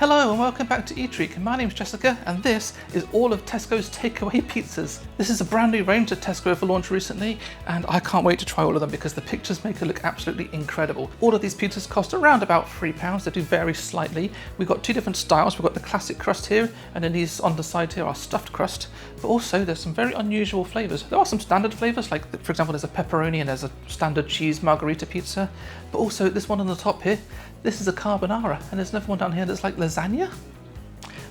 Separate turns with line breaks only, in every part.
Hello and welcome back to Eatrigue. My name's Jessica and this is all of Tesco's takeaway pizzas. This is a brand new range that Tesco have launched recently and I can't wait to try all of them because the pictures make it look absolutely incredible. All of these pizzas cost around about £3. They do vary slightly. We've got two different styles. We've got the classic crust here and then these on the side here are stuffed crust. But also there's some very unusual flavours. There are some standard flavours, like for example there's a pepperoni and there's a standard cheese margherita pizza. But also this one on the top here, this is a carbonara, and there's another one down here that's like lasagna.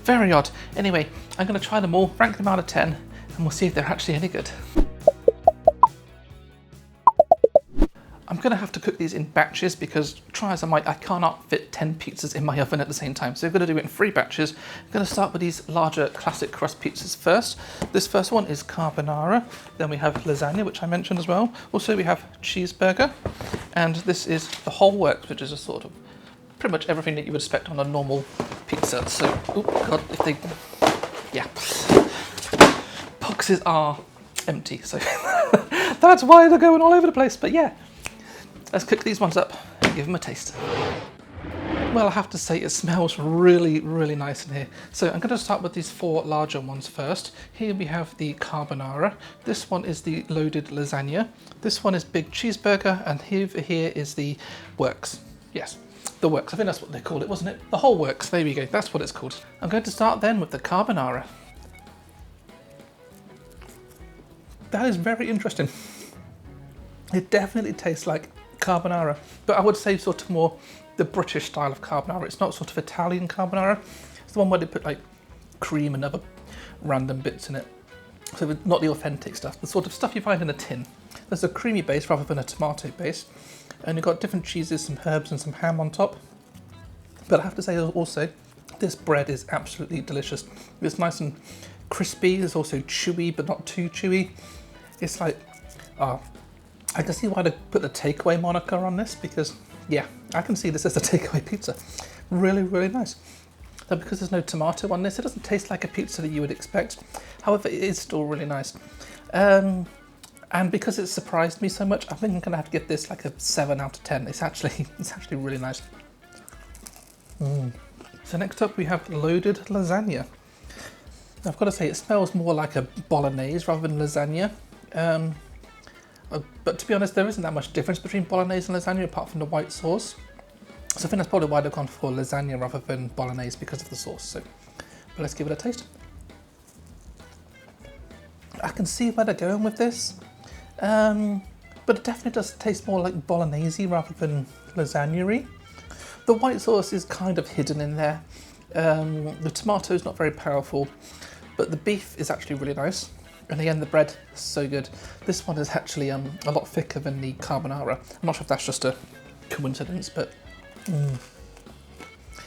Very odd. Anyway, I'm going to try them all, rank them out of 10, and we'll see if they're actually any good. I'm going to have to cook these in batches because, try as I might, I cannot fit 10 pizzas in my oven at the same time. So we're going to do it in 3 batches. I'm going to start with these larger classic crust pizzas first. This first one is carbonara. Then we have lasagna, which I mentioned as well. Also we have cheeseburger. And this is the whole works, which is a sort of pretty much everything that you would expect on a normal pizza. So, oh god, if they, yeah. Boxes are empty, so that's why they're going all over the place. But yeah, let's cook these ones up and give them a taste. Well, I have to say it smells really, really nice in here. So I'm going to start with these 4 larger ones first. Here we have the carbonara. This one is the loaded lasagna. This one is big cheeseburger, and here is the works. Yes, the works. I think that's what they called it, wasn't it? The whole works. There we go. That's what it's called. I'm going to start then with the carbonara. That is very interesting. It definitely tastes like carbonara, but I would say sort of more the British style of carbonara. It's not sort of Italian carbonara. It's the one where they put like cream and other random bits in it. So not the authentic stuff, the sort of stuff you find in a tin. There's a creamy base rather than a tomato base. And you've got different cheeses, some herbs and some ham on top. But I have to say also, this bread is absolutely delicious. It's nice and crispy. It's also chewy, but not too chewy. It's like, I can see why they put the takeaway moniker on this because, yeah, I can see this as a takeaway pizza. Really, really nice. So because there's no tomato on this, it doesn't taste like a pizza that you would expect. However, it is still really nice. And because it surprised me so much, I think I'm going to have to give this like a 7 out of 10. It's actually really nice. So next up we have loaded lasagna. Now, I've got to say it smells more like a bolognese rather than lasagna. But to be honest, there isn't that much difference between bolognese and lasagna apart from the white sauce. So I think that's probably why they've gone for lasagna rather than bolognese, because of the sauce. So, but let's give it a taste. I can see where they're going with this, but it definitely does taste more like bolognese rather than lasagna-y. The white sauce is kind of hidden in there. The tomato is not very powerful, but the beef is actually really nice. And again, the bread is so good. This one is actually a lot thicker than the carbonara. I'm not sure if that's just a coincidence, but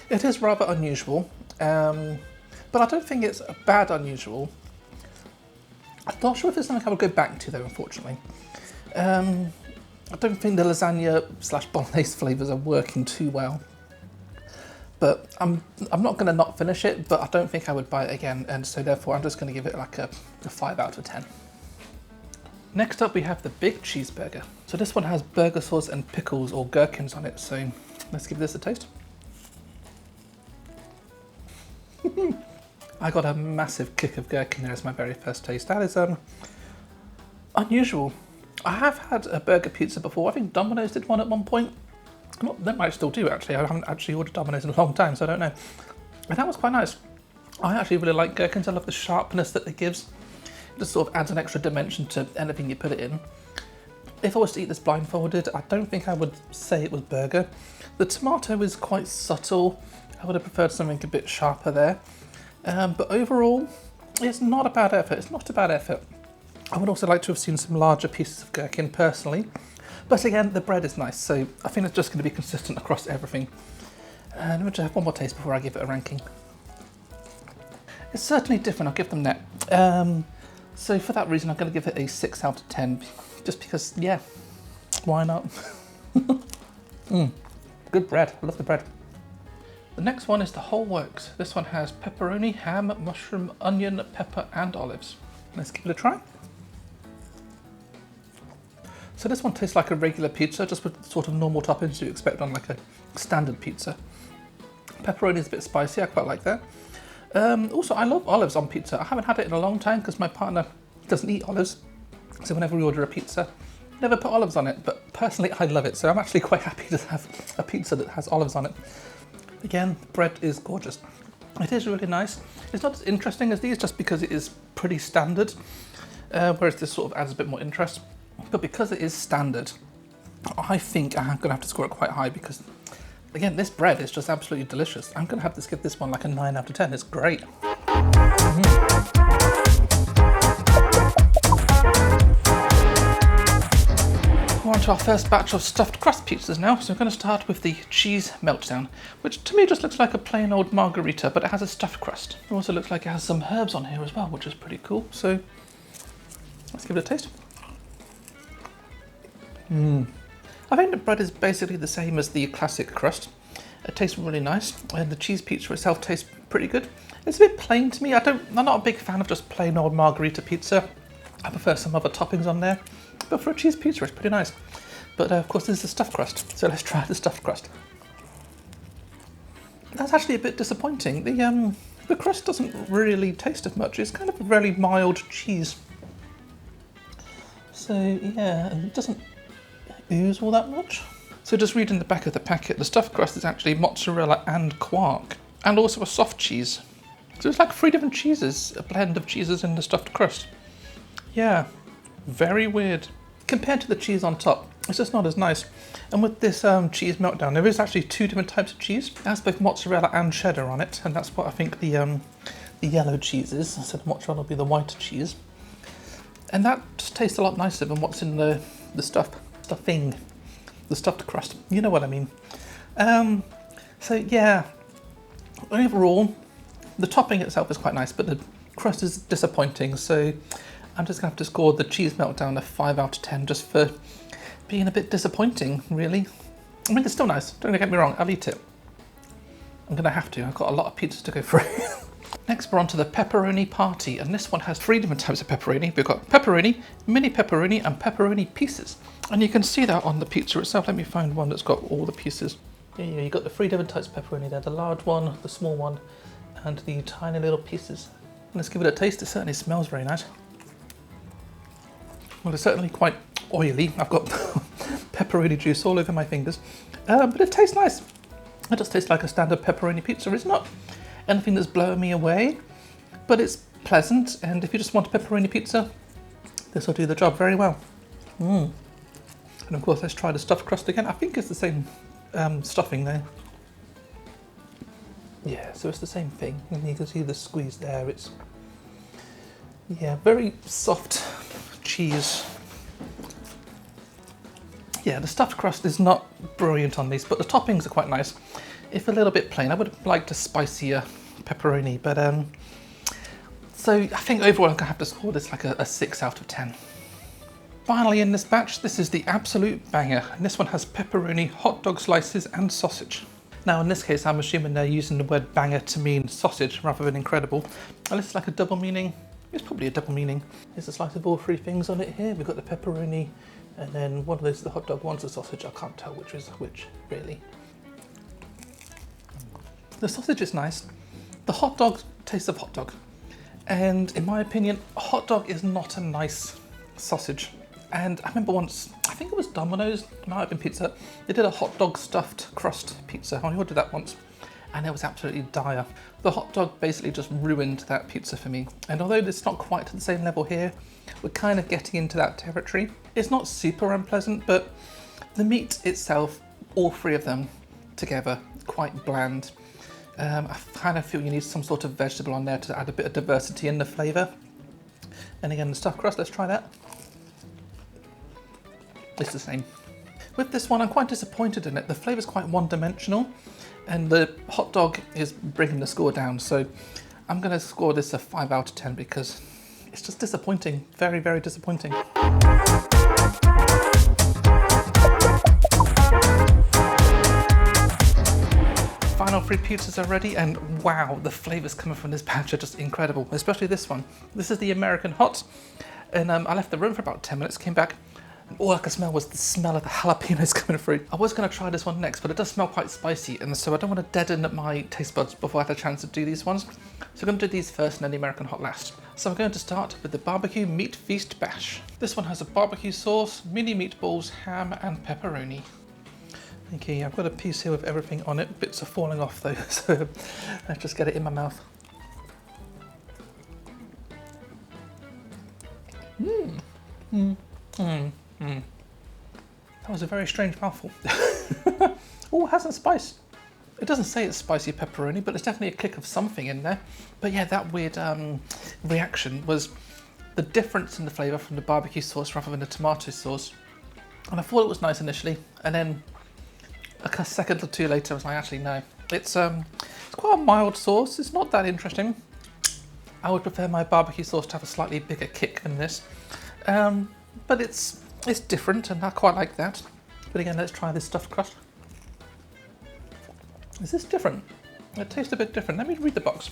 it is rather unusual. But I don't think it's a bad unusual. I'm not sure if it's something I would go back to though, unfortunately. I don't think the lasagna / bolognese flavours are working too well. But I'm not going to not finish it, but I don't think I would buy it again, and so therefore I'm just going to give it like a 5 out of 10. Next up we have the big cheeseburger. So this one has burger sauce and pickles or gherkins on it, so let's give this a taste. I got a massive kick of gherkin there as my very first taste. That is unusual. I have had a burger pizza before. I think Domino's did one at one point. They might still do actually. I haven't actually ordered Domino's in a long time, so I don't know. And that was quite nice. I actually really like gherkins. I love the sharpness that it gives. It just sort of adds an extra dimension to anything you put it in. If I was to eat this blindfolded, I don't think I would say it was burger. The tomato is quite subtle. I would have preferred something a bit sharper there. But overall, it's not a bad effort. It's not a bad effort. I would also like to have seen some larger pieces of gherkin personally. But again, the bread is nice, so I think it's just going to be consistent across everything. And let me just have one more taste before I give it a ranking. It's certainly different, I'll give them that. So for that reason, I'm going to give it a 6 out of 10. Just because, yeah, why not? Good bread, I love the bread. The next one is the whole works. This one has pepperoni, ham, mushroom, onion, pepper and olives. Let's give it a try. So this one tastes like a regular pizza, just with sort of normal toppings you expect on like a standard pizza. Pepperoni is a bit spicy, I quite like that. Also, I love olives on pizza. I haven't had it in a long time because my partner doesn't eat olives. So whenever we order a pizza, never put olives on it. But personally, I love it. So I'm actually quite happy to have a pizza that has olives on it. Again, bread is gorgeous. It is really nice. It's not as interesting as these just because it is pretty standard. Whereas this sort of adds a bit more interest. But because it is standard, I think I'm going to have to score it quite high because, again, this bread is just absolutely delicious. I'm going to have to give this one like a 9 out of 10. It's great. We're on to our first batch of stuffed crust pizzas now. So we're going to start with the cheese meltdown, which to me just looks like a plain old margarita, but it has a stuffed crust. It also looks like it has some herbs on here as well, which is pretty cool. So let's give it a taste. I think the bread is basically the same as the classic crust. It tastes really nice, and the cheese pizza itself tastes pretty good. It's a bit plain to me. I'm not a big fan of just plain old margarita pizza. I prefer some other toppings on there, but for a cheese pizza, it's pretty nice. But of course, this is the stuffed crust, so let's try the stuffed crust. That's actually a bit disappointing. The crust doesn't really taste as much. It's kind of a very mild cheese. So yeah, and it doesn't ooze all that much. So just reading the back of the packet, the stuffed crust is actually mozzarella and quark, and also a soft cheese. So it's like 3 different cheeses, a blend of cheeses in the stuffed crust. Yeah, very weird. Compared to the cheese on top, it's just not as nice. And with this cheese meltdown, there is actually 2 different types of cheese. It has both mozzarella and cheddar on it, and that's what I think the yellow cheese is. So the mozzarella will be the white cheese. And that just tastes a lot nicer than what's in the stuffing, the stuffed crust. You know what I mean. So yeah, overall, the topping itself is quite nice, but the crust is disappointing. So I'm just gonna have to score the cheese meltdown a 5 out of 10 just for being a bit disappointing, really. I mean, it's still nice. Don't get me wrong. I'll eat it. I'm gonna have to. I've got a lot of pizzas to go through. Next, we're on to the pepperoni party, and this one has 3 different types of pepperoni. We've got pepperoni, mini pepperoni, and pepperoni pieces. And you can see that on the pizza itself. Let me find one that's got all the pieces. There you go, you've got the 3 different types of pepperoni there, the large one, the small one, and the tiny little pieces. Let's give it a taste. It certainly smells very nice. Well, it's certainly quite oily. I've got pepperoni juice all over my fingers, but it tastes nice. It just tastes like a standard pepperoni pizza. It's not anything that's blowing me away, but it's pleasant, and if you just want a pepperoni pizza, this will do the job very well. And of course, let's try the stuffed crust again. I think it's the same stuffing there. Yeah, so it's the same thing, and you can see the squeeze there. It's, yeah, very soft cheese. Yeah, the stuffed crust is not brilliant on these, but the toppings are quite nice. If a little bit plain, I would have liked a spicier pepperoni, but so I think overall I'm gonna have to score this like a 6 out of 10. Finally in this batch, this is the absolute banger, and this one has pepperoni, hot dog slices, and sausage. Now in this case, I'm assuming they're using the word banger to mean sausage rather than incredible. And this is like a double meaning. It's probably a double meaning. There's a slice of all 3 things on it here. We've got the pepperoni, and then one of those is the hot dog, one's the sausage. I can't tell which is which, really. The sausage is nice. The hot dog tastes of hot dog. And in my opinion, a hot dog is not a nice sausage. And I remember once, I think it was Domino's, it might have been pizza, they did a hot dog stuffed crust pizza. I ordered that once, and it was absolutely dire. The hot dog basically just ruined that pizza for me. And although it's not quite to the same level here, we're kind of getting into that territory. It's not super unpleasant, but the meat itself, all 3 of them together, quite bland. I kind of feel you need some sort of vegetable on there to add a bit of diversity in the flavour. And again, the stuffed crust, let's try that. It's the same. With this one, I'm quite disappointed in it. The flavour's quite one-dimensional, and the hot dog is bringing the score down. So I'm going to score this a 5 out of 10 because it's just disappointing. Very, very disappointing. Final 3 pizzas are ready, and wow, the flavours coming from this batch are just incredible, especially this one. This is the American Hot, and I left the room for about 10 minutes, came back, All I could smell was the smell of the jalapenos coming through. I was going to try this one next, but it does smell quite spicy, and so I don't want to deaden my taste buds before I have a chance to do these ones. So I'm going to do these first and then the American Hot last. So I'm going to start with the Barbecue Meat Feast Bash. This one has a barbecue sauce, mini meatballs, ham and pepperoni. Okay, I've got a piece here with everything on it. Bits are falling off though, so let's just get it in my mouth. That was a very strange mouthful. Oh, it has some spice. It doesn't say it's spicy pepperoni, but there's definitely a kick of something in there. But yeah, that weird reaction was the difference in the flavour from the barbecue sauce rather than the tomato sauce. And I thought it was nice initially, and then a second or two later I was like, actually no. It's quite a mild sauce, it's not that interesting. I would prefer my barbecue sauce to have a slightly bigger kick than this. But it's different and I quite like that. But again, let's try this stuffed crust. Is this different? It tastes a bit different. Let me read the box.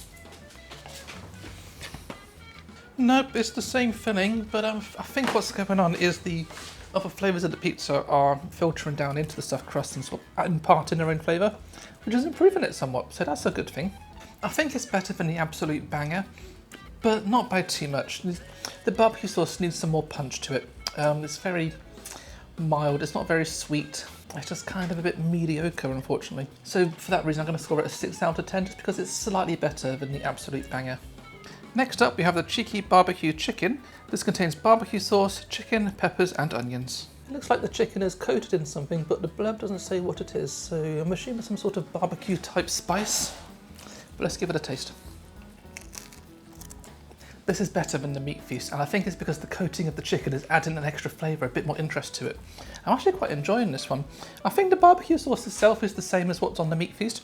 Nope, it's the same filling, but I think what's going on is the other flavours of the pizza are filtering down into the stuffed crust and sort of imparting their own flavour, which is improving it somewhat, so that's a good thing. I think it's better than the absolute banger, but not by too much. The barbecue sauce needs some more punch to it. It's very mild, it's not very sweet. It's just kind of a bit mediocre, unfortunately. So for that reason, I'm going to score it a 6 out of 10, just because it's slightly better than the absolute banger. Next up, we have the Cheeky Barbecue Chicken. This contains barbecue sauce, chicken, peppers, and onions. It looks like the chicken is coated in something, but the blurb doesn't say what it is, so I'm assuming some sort of barbecue type spice. But let's give it a taste. This is better than the meat feast, and I think it's because the coating of the chicken is adding an extra flavour, a bit more interest to it. I'm actually quite enjoying this one. I think the barbecue sauce itself is the same as what's on the meat feast,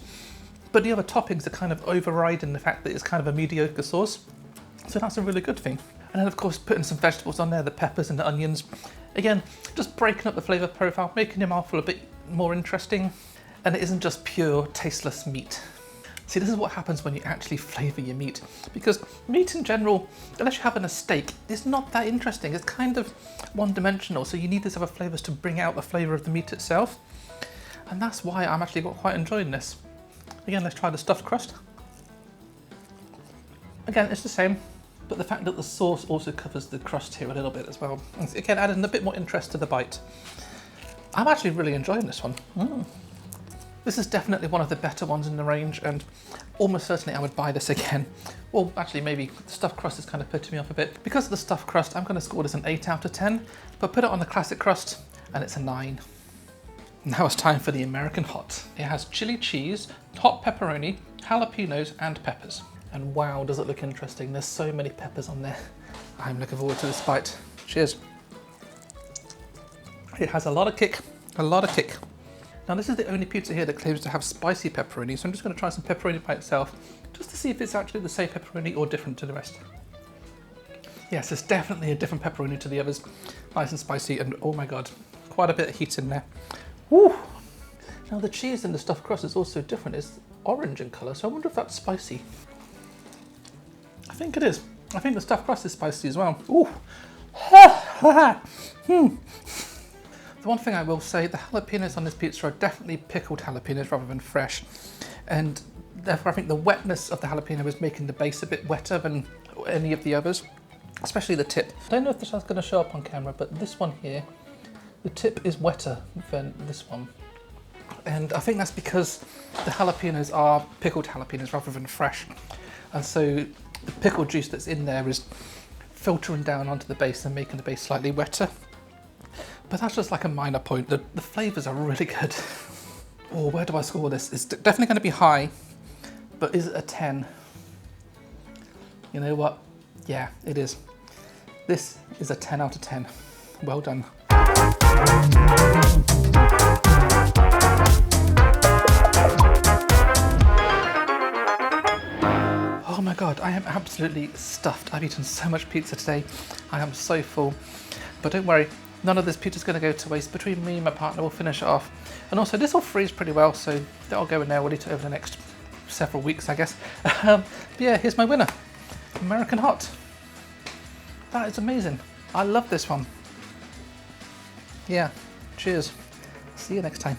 but the other toppings are kind of overriding the fact that it's kind of a mediocre sauce. So that's a really good thing. And then of course putting some vegetables on there, the peppers and the onions. Again, just breaking up the flavour profile, making your mouthful a bit more interesting. And it isn't just pure tasteless meat. See, this is what happens when you actually flavour your meat. Because meat in general, unless you're having a steak, is not that interesting. It's kind of one-dimensional, so you need these other flavours to bring out the flavour of the meat itself. And that's why I'm actually quite enjoying this. Again, let's try the stuffed crust. Again, it's the same, but the fact that the sauce also covers the crust here a little bit as well. Again, adding a bit more interest to the bite. I'm actually really enjoying this one. This is definitely one of the better ones in the range, and almost certainly I would buy this again. Well, actually maybe the stuffed crust is kind of putting me off a bit. Because of the stuffed crust, I'm going to score this an 8 out of 10, but put it on the classic crust and it's a 9. Now it's time for the American Hot. It has chili cheese, hot pepperoni, jalapenos and peppers. And wow, does it look interesting. There's so many peppers on there. I'm looking forward to this bite. Cheers. It has a lot of kick, a lot of kick. Now this is the only pizza here that claims to have spicy pepperoni, so I'm just going to try some pepperoni by itself, just to see if it's actually the same pepperoni or different to the rest. Yes, it's definitely a different pepperoni to the others. Nice and spicy, and oh my god, quite a bit of heat in there. Woo! Now the cheese in the stuffed crust is also different. It's orange in colour, so I wonder if that's spicy. I think it is. I think the stuffed crust is spicy as well. Ooh! The one thing I will say, the jalapenos on this pizza are definitely pickled jalapenos rather than fresh. And therefore I think the wetness of the jalapeno is making the base a bit wetter than any of the others, especially the tip. I don't know if this one's going to show up on camera, but this one here, the tip is wetter than this one. And I think that's because the jalapenos are pickled jalapenos rather than fresh. And so the pickle juice that's in there is filtering down onto the base and making the base slightly wetter. But that's just like a minor point. The flavours are really good. Oh, where do I score this? It's definitely going to be high, but is it a 10? You know what? Yeah, it is. This is a 10 out of 10. Well done. Oh my god, I am absolutely stuffed. I've eaten so much pizza today. I am so full. But don't worry, none of this pizza is going to go to waste. Between me and my partner, we'll finish it off. And also, this will freeze pretty well, so that'll go in there. We'll eat it over the next several weeks, I guess. But yeah, here's my winner. American Hot. That is amazing. I love this one. yeah, cheers. See you next time.